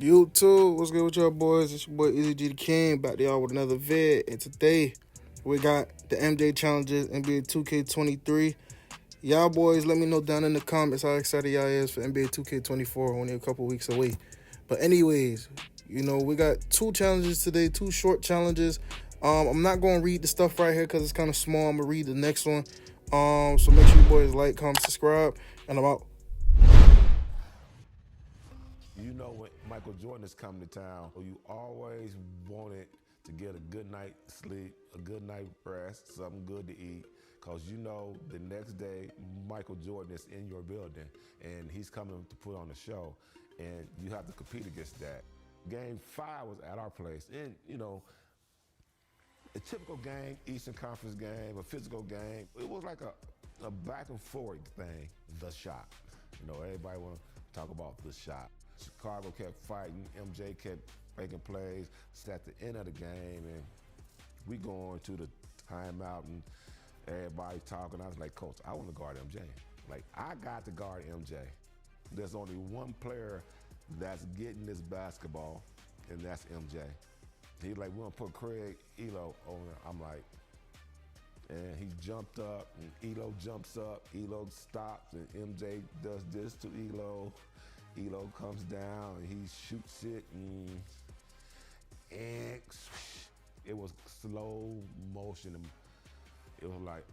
YouTube, what's good with y'all boys? It's your boy Easy G the King, back to y'all with another vid. And today, we got the MJ challenges, NBA2K23. Y'all boys, let me know down in the comments how excited y'all is for NBA2K24, only a couple weeks away. But anyways, we got two challenges today, two short challenges. I'm not going to read the stuff right here because it's kind of small. I'm going to read the next one. So make sure you boys like, comment, subscribe, and I'm out. You know when Michael Jordan is coming to town, you always wanted to get a good night's sleep, a good night rest, something good to eat, because you know the next day Michael Jordan is in your building and he's coming to put on a show, and you have to compete against that. Game 5 was at our place, and a typical game, Eastern Conference game, a physical game. It was like a back and forth thing, the shot. Everybody want to talk about the shot. Chicago kept fighting, MJ kept making plays. It's at the end of the game, and we going to the timeout, and everybody talking. I was like, Coach, I want to guard MJ. Like, I got to guard MJ. There's only one player that's getting this basketball, and that's MJ. He's like, we're going to put Craig Elo on there. I'm like, and he jumped up, and Elo jumps up. Elo stops, and MJ does this to Elo. Elo comes down, and he shoots it, and it was slow motion. It was like,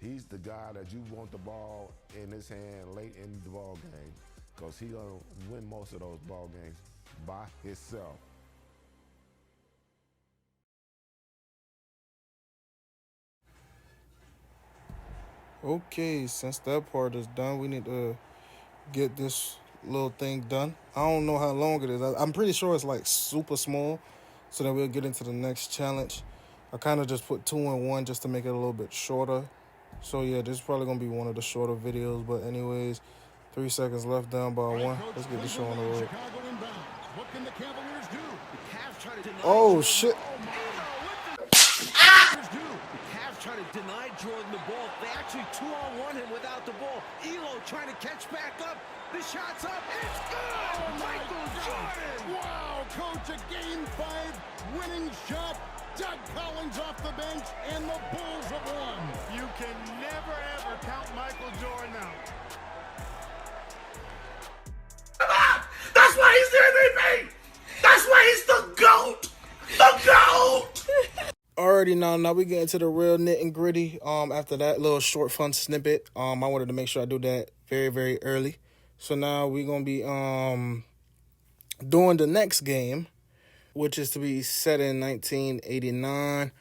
he's the guy that you want the ball in his hand late in the ball game, because he's going to win most of those ball games by himself. Okay, since that part is done, we need to get this little thing done. I don't know how long it is. I'm pretty sure it's like super small, so then we'll get into the next challenge. I kind of just put 2 in 1 just to make it a little bit shorter. So yeah, this is probably going to be one of the shorter videos. But anyways, 3 seconds left, down by 1. Let's get this show on the road. Oh, shit. Trying to deny Jordan the ball. They actually 2-on-1 him without the ball. Elo trying to catch back up. The shot's up. It's good! Michael Jordan! Wow, Coach, a Game 5 winning shot. Doug Collins off the bench, and the Bulls have won. You can never, ever count Michael Jordan out. That's why he's the MVP! That's why he's the GOAT! The GOAT! Alrighty, now we get into the real nit and gritty. After that little short fun snippet, I wanted to make sure I do that very, very early. So now we're gonna be doing the next game, which is to be set in 1989.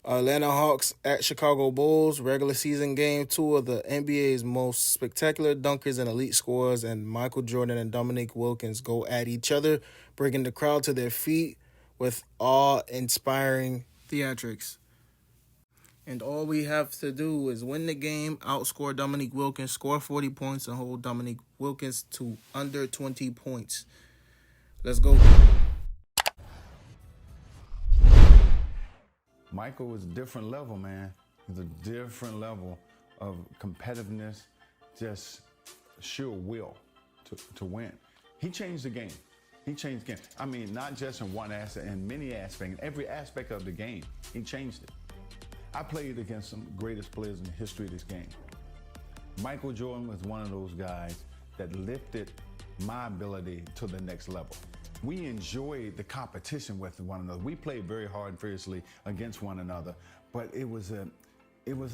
Atlanta Hawks at Chicago Bulls, regular season game. 2 of the NBA's most spectacular dunkers and elite scorers, and Michael Jordan and Dominique Wilkins go at each other, bringing the crowd to their feet with awe-inspiring theatrics. And all we have to do is win the game, outscore Dominique Wilkins, score 40 points, and hold Dominique Wilkins to under 20 points. Let's go. Michael was a different level, man. It was a different level of competitiveness, just sheer will to win. He changed the game. He changed the game. I mean, not just in one aspect, in many aspects, every aspect of the game, he changed it. I played against some greatest players in the history of this game. Michael Jordan was one of those guys that lifted my ability to the next level. We enjoyed the competition with one another. We played very hard and fiercely against one another, but it was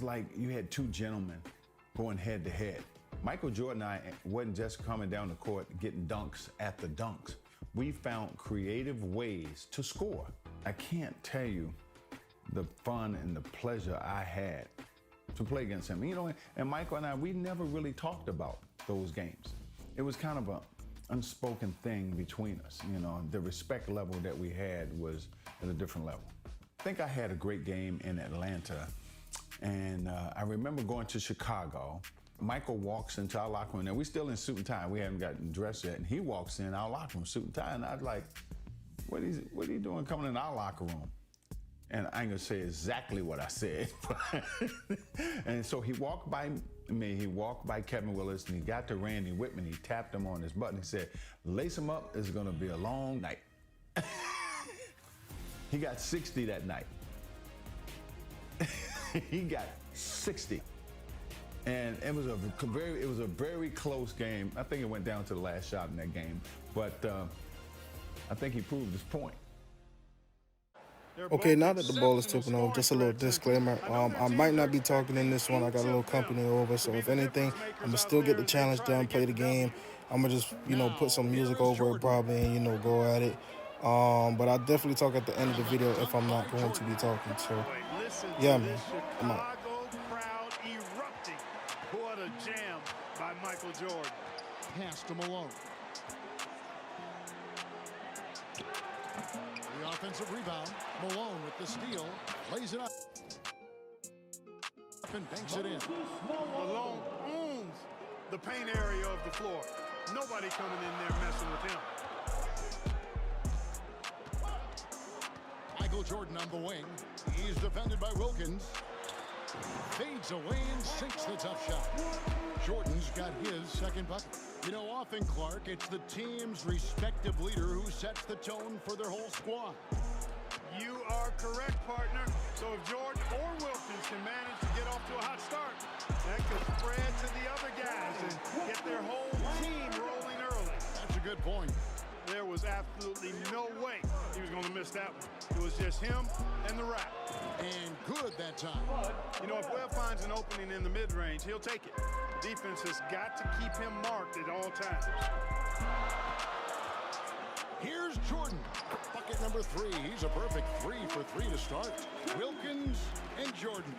like you had 2 gentlemen going head to head. Michael Jordan and I wasn't just coming down the court getting dunks at the dunks. We found creative ways to score. I can't tell you the fun and the pleasure I had to play against him. And Michael and I, we never really talked about those games. It was kind of an unspoken thing between us. The respect level that we had was at a different level. I think I had a great game in Atlanta, and I remember going to Chicago. Michael walks into our locker room, and we're still in suit and tie. We haven't gotten dressed yet, and he walks in our locker room, suit and tie, and I was like, what are you doing coming in our locker room? And I ain't gonna say exactly what I said. And so he walked by he walked by Kevin Willis and he got to Randy Whitman. He tapped him on his butt and he said, lace him up, it's gonna be a long night. He got 60 that night. He got 60. And it was a very close game. I think it went down to the last shot in that game, but I think he proved his point. Okay, now that the ball is tipping over, just a little disclaimer. I might not be talking in this one. I got a little company over, so if anything, I'm gonna still get the challenge done, play the game. I'm gonna just, put some music over it probably and, go at it. But I'll definitely talk at the end of the video if I'm not going to be talking. So, yeah, man. I'm out. Crowd erupting. What a jam by Michael Jordan. Pass to Malone. The offensive rebound. Malone with the steal. Lays it up. And banks it in. Malone owns the paint area of the floor. Nobody coming in there messing with him. Michael Jordan on the wing. He's defended by Wilkins. Fades away and sinks the tough shot. Jordan's got his second bucket. Often, Clark, it's the team's respective leader who sets the tone for their whole squad. You are correct, partner. So if Jordan or Wilkins can manage to get off to a hot start, that could spread to the other guys and get their whole team rolling early. That's a good point. There was absolutely no way he was going to miss that one. It was just him and the rack. And good that time. If Webb finds an opening in the mid-range, he'll take it. The defense has got to keep him marked at all times. Here's Jordan. Bucket number 3. He's a perfect 3 for 3 to start. Wilkins and Jordan.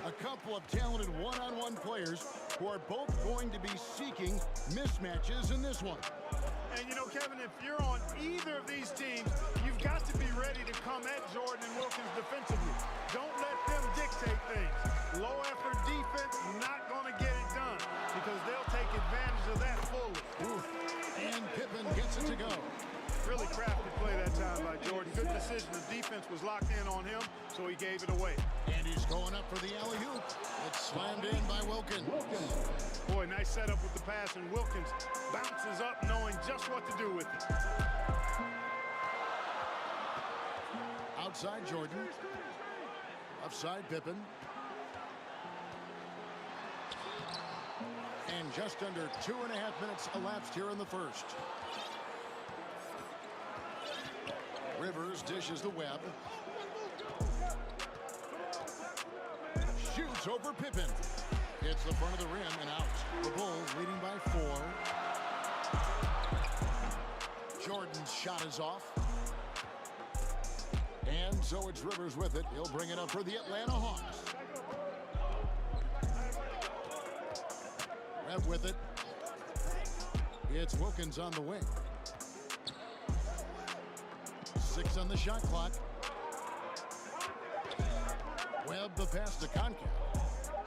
A couple of talented one-on-one players who are both going to be seeking mismatches in this one. And Kevin, if you're on either of these teams, you've got to be ready to come at Jordan and Wilkins defensively. Don't let them dictate things. Low effort defense, not going to get it done because they'll take advantage of that fully. Oof. And Pippen gets it to go. Really crafty play that time by Jordan. Good decision. The defense was locked in on him, so he gave it away. And he's going up for the alley-oop. It's slammed in by Wilkins. Boy, nice setup with the pass, and Wilkins bounces up knowing just what to do with it. Outside Jordan. Upside Pippen. And just under 2.5 minutes elapsed here in the first. Rivers dishes the Webb. Shoots over Pippen. Hits the front of the rim and out. The Bulls leading by 4. Jordan's shot is off. And so it's Rivers with it. He'll bring it up for the Atlanta Hawks. Webb with it. It's Wilkins on the wing. 6 on the shot clock. Webb the pass to Concat.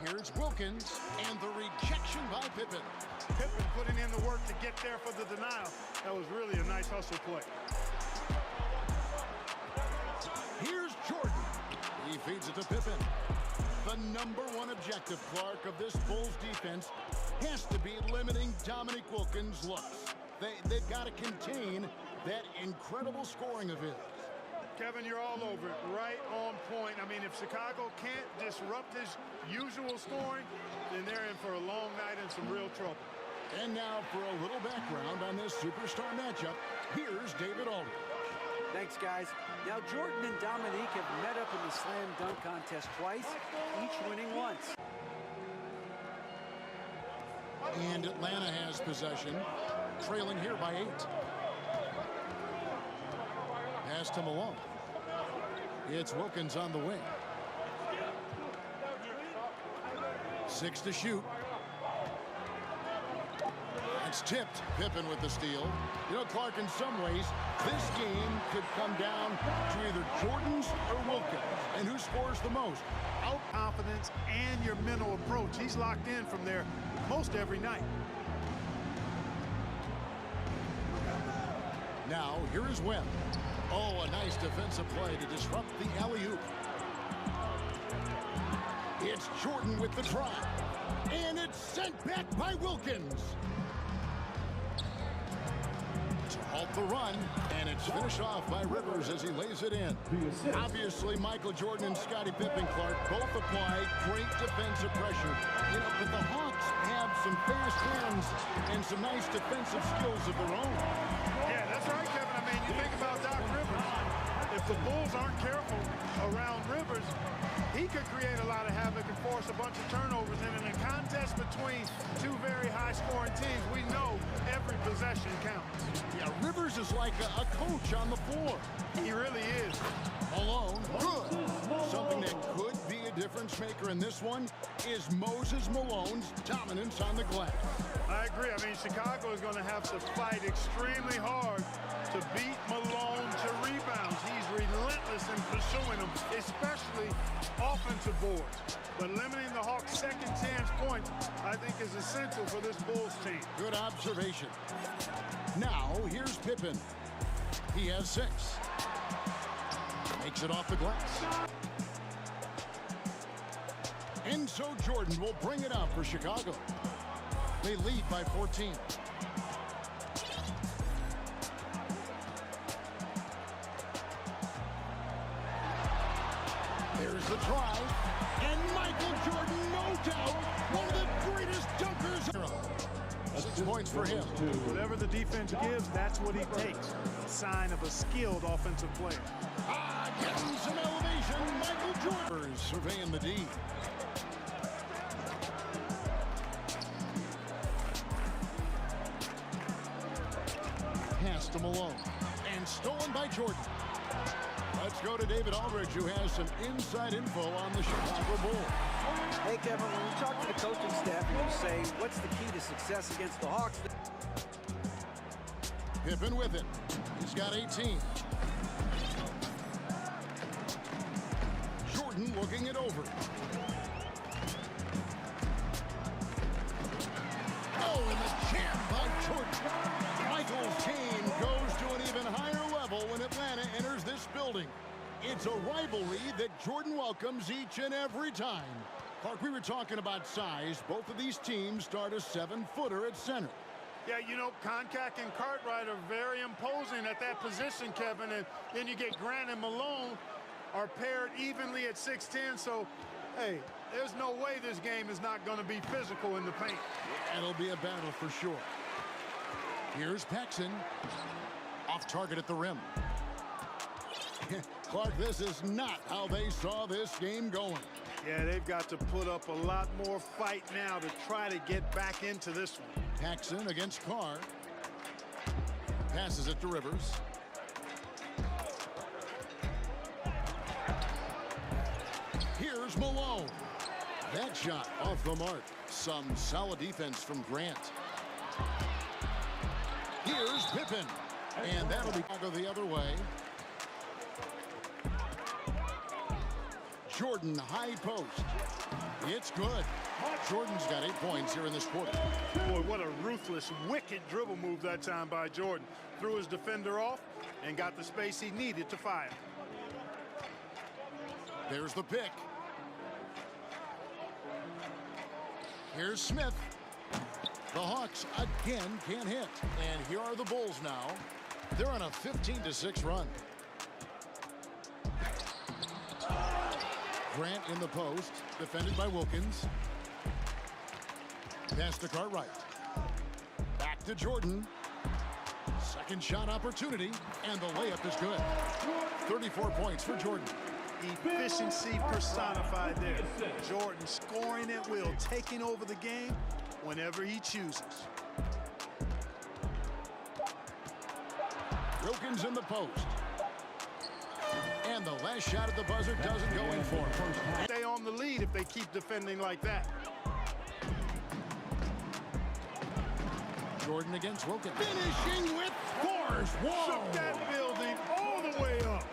Here's Wilkins and the rejection by Pippen. Pippen putting in the work to get there for the denial. That was really a nice hustle play. Here's Jordan. He feeds it to Pippen. The number one objective, Clark, of this Bulls defense has to be limiting Dominique Wilkins' looks. They've got to contain that incredible scoring of his. Kevin, you're all over it. Right on point. I mean, if Chicago can't disrupt his usual scoring, then they're in for a long night and some real trouble. And now for a little background on this superstar matchup, here's David Aldridge. Thanks, guys. Now, Jordan and Dominique have met up in the slam dunk contest twice, each winning once. And Atlanta has possession, trailing here by 8. Pass to Malone. It's Wilkins on the wing. 6 to shoot. It's tipped. Pippen with the steal. Clark, in some ways, this game could come down to either Jordan's or Wilkins. And who scores the most? Out confidence and your mental approach. He's locked in from there most every night. Now, here is Webb. Oh, a nice defensive play to disrupt the alley-oop. It's Jordan with the try. And it's sent back by Wilkins. To halt the run, and it's finished off by Rivers as he lays it in. Obviously, Michael Jordan and Scottie Pippen, Clark, both apply great defensive pressure. You know, but the Hawks have some fast hands and some nice defensive skills of their own. Yeah, that's right, Kevin. I mean, you think about Doc Rivers. If the Bulls aren't careful around Rivers, he could create a lot of havoc and force a bunch of turnovers. And in a contest between two very high-scoring teams, we know every possession counts. Yeah, Rivers is like a coach on the floor. He really is. Malone, good. Something that could be a difference maker in this one is Moses Malone's dominance on the glass. I agree. I mean, Chicago is going to have to fight extremely hard to beat Malone to rebounds. He's relentless in pursuing them, especially offensive boards. But limiting the Hawks' second chance points, I think, is essential for this Bulls team. Good observation. Now, here's Pippen. He has 6. Makes it off the glass. And so Jordan will bring it out for Chicago. They lead by 14. There's the try. And Michael Jordan, no doubt, one of the greatest dunkers. 6 points for him. Whatever the defense gives, that's what he takes. A sign of a skilled offensive player. Getting some elevation. Michael Jordan surveying the D. Pass to Malone. And stolen by Jordan. Let's go to David Aldridge, who has some inside info on the Chicago Bulls. Hey, Kevin, when you talk to the coaching staff and you say, what's the key to success against the Hawks? Pippen with it. He's got 18. Jordan looking it over. Oh, and the jam by Jordan. Michael's team goes to an even higher level when Atlanta enters this building. It's a rivalry that Jordan welcomes each and every time. Clark, we were talking about size. Both of these teams start a 7-footer at center. Yeah, you know, Koncak and Cartwright are very imposing at that position, Kevin. And then you get Grant and Malone are paired evenly at 6'10". So, hey, there's no way this game is not going to be physical in the paint. It'll be a battle for sure. Here's Paxson. Off target at the rim. Clark, this is not how they saw this game going. Yeah, they've got to put up a lot more fight now to try to get back into this one. Paxson against Carr. Passes it to Rivers. Here's Malone. That shot off the mark. Some solid defense from Grant. Here's Pippen. And that'll be go the other way. Jordan, high post. It's good. Jordan's got 8 points here in this quarter. Boy, what a ruthless, wicked dribble move that time by Jordan. Threw his defender off and got the space he needed to fire. There's the pick. Here's Smith. The Hawks again can't hit. And here are the Bulls now. They're on a 15-6 run. Grant in the post, defended by Wilkins. Pass to Cartwright. Back to Jordan. Second shot opportunity, and the layup is good. 34 points for Jordan. Efficiency personified there. Jordan scoring at will, taking over the game whenever he chooses. Wilkins in the post. And the last shot at the buzzer doesn't go in for him. Stay on the lead if they keep defending like that. Jordan against Wilkins. Finishing with force. Whoa! Shook that building all the way up.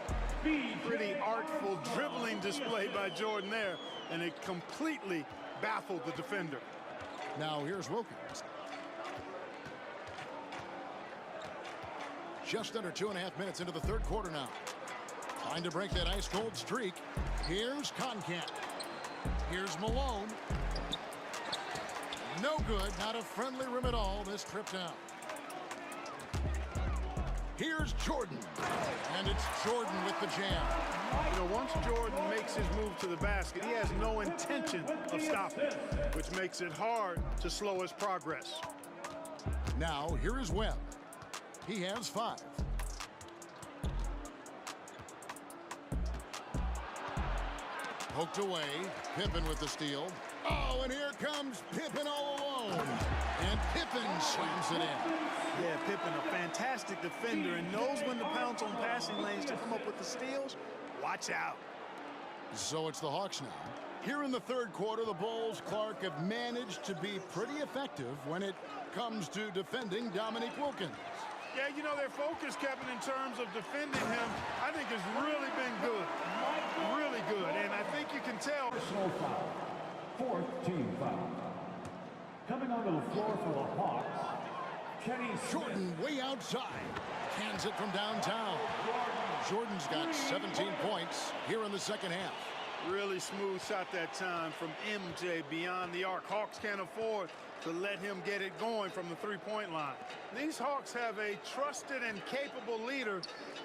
Pretty artful dribbling display by Jordan there, and it completely baffled the defender. Now here's Wilkins. Just under 2.5 minutes into the third quarter now. Trying to break that ice-cold streak. Here's Koncak. Here's Malone. No good. Not a friendly rim at all this trip down. Here's Jordan. And it's Jordan with the jam. You know, once Jordan makes his move to the basket, he has no intention of stopping, which makes it hard to slow his progress. Now, here is Webb. He has 5. Poked away. Pippen with the steal. Oh, and here comes Pippen all alone. And Pippen slams it in. Yeah, Pippen, a fantastic defender, and knows when to pounce on passing lanes to come up with the steals. Watch out. So it's the Hawks now. Here in the third quarter, the Bulls, Clark, have managed to be pretty effective when it comes to defending Dominique Wilkins. Yeah, you know, their focus, Kevin, in terms of defending him, I think has really been good. Really good. And I think you can tell. Personal foul. 4th team foul. Coming onto the floor for the Hawks, Kenny Jordan way outside. Cans it from downtown. Jordan's got 17 points here in the second half. Really smooth shot that time from MJ beyond the arc. Hawks can't afford to let him get it going from the three-point line. These Hawks have a trusted and capable leader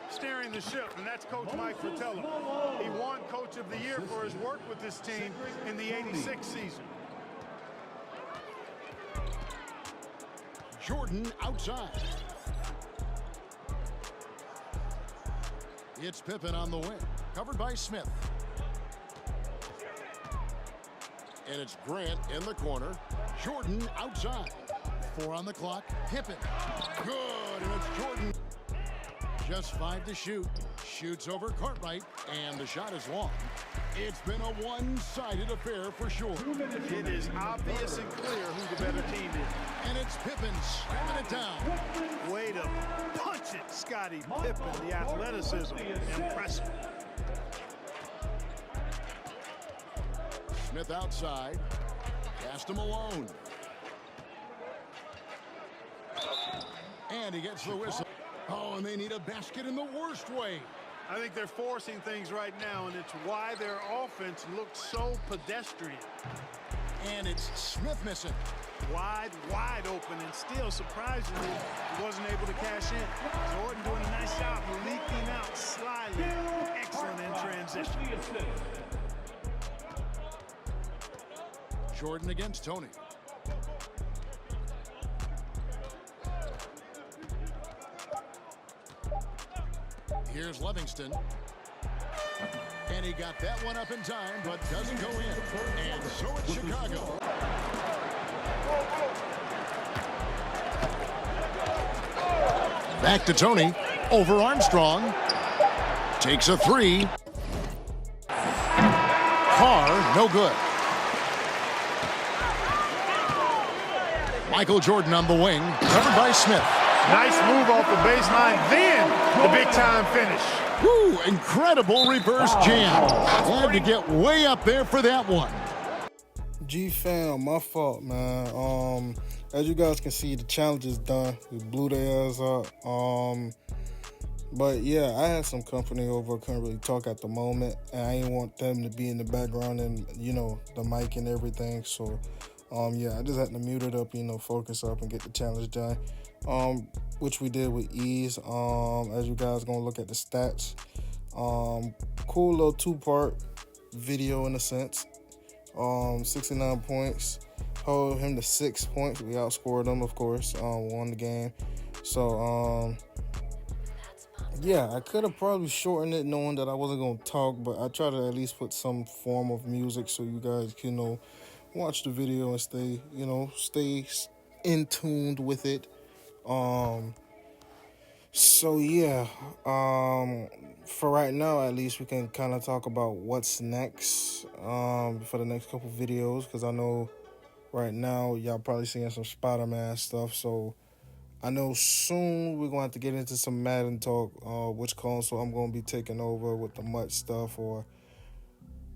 steering the ship, and that's Coach Mike Fratello. He won Coach of the Year for his work with this team in the '86 season. Jordan outside. It's Pippen on the wing, covered by Smith. And it's Grant in the corner. Jordan outside. 4 on the clock. Pippen. Good, and it's Jordan. Just 5 to shoot. Shoots over Cartwright, and the shot is long. It's been a one-sided affair for sure. It is obvious and clear who the better team is. And it's Pippen slamming it down. Way to punch it, Scottie Pippen. The athleticism, impressive. Smith outside. Cast him alone. And he gets the whistle. Oh, and they need a basket in the worst way. I think they're forcing things right now, and it's why their offense looks so pedestrian. And it's Smith missing. Wide open, and still, surprisingly, he wasn't able to cash in. Jordan doing a nice job leaking out slyly. Excellent in transition. Jordan against Tony. Here's Livingston. And he got that one up in time, but doesn't go in. And so it's Chicago. Back to Tony. Over Armstrong. Takes a 3. Carr, no good. Michael Jordan on the wing, covered by Smith. Nice move off the baseline, then the big-time finish. Woo, incredible reverse jam. Had to get way up there for that one. G-Fam, my fault, man. As you guys can see, the challenge is done. We blew their ass up. But yeah, I had some company over. Couldn't really talk at the moment, and I didn't want them to be in the background and, you know, the mic and everything. So, yeah, I just had to mute it up, you know, focus up and get the challenge done. Which we did with ease. As you guys gonna look at the stats. Cool little 2-part video in a sense. 69 points. Hold him to 6 points. We outscored them, of course. Won the game. So, yeah, I could have probably shortened it knowing that I wasn't gonna talk, but I try to at least put some form of music so you guys can, you know, watch the video and stay in tuned with it. So yeah, for right now, at least we can kind of talk about what's next, for the next couple videos, because I know right now y'all probably seeing some Spider-Man stuff, so I know soon we're gonna have to get into some Madden talk, which console I'm gonna be taking over with the MUT stuff, or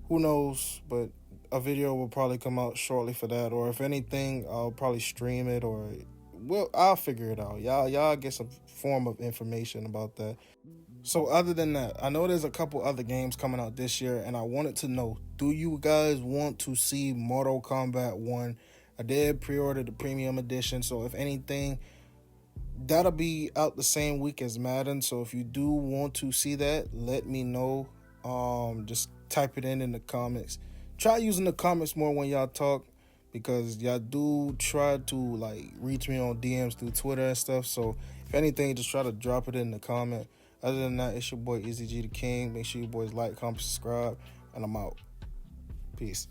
who knows, but a video will probably come out shortly for that, or if anything, I'll probably stream it, or well, I'll figure it out. Y'all get some form of information about that. So other than that, I know there's a couple other games coming out this year, and I wanted to know, do you guys want to see Mortal Kombat 1 I did pre-order the premium edition, so if anything, that'll be out the same week as Madden. So if you do want to see that, let me know. Just type it in the comments. Try using the comments more when y'all talk, because y'all do try to like reach me on DMs through Twitter and stuff. So if anything, just try to drop it in the comment. Other than that, it's your boy Easy G the King. Make sure you boys like, comment, subscribe, and I'm out. Peace.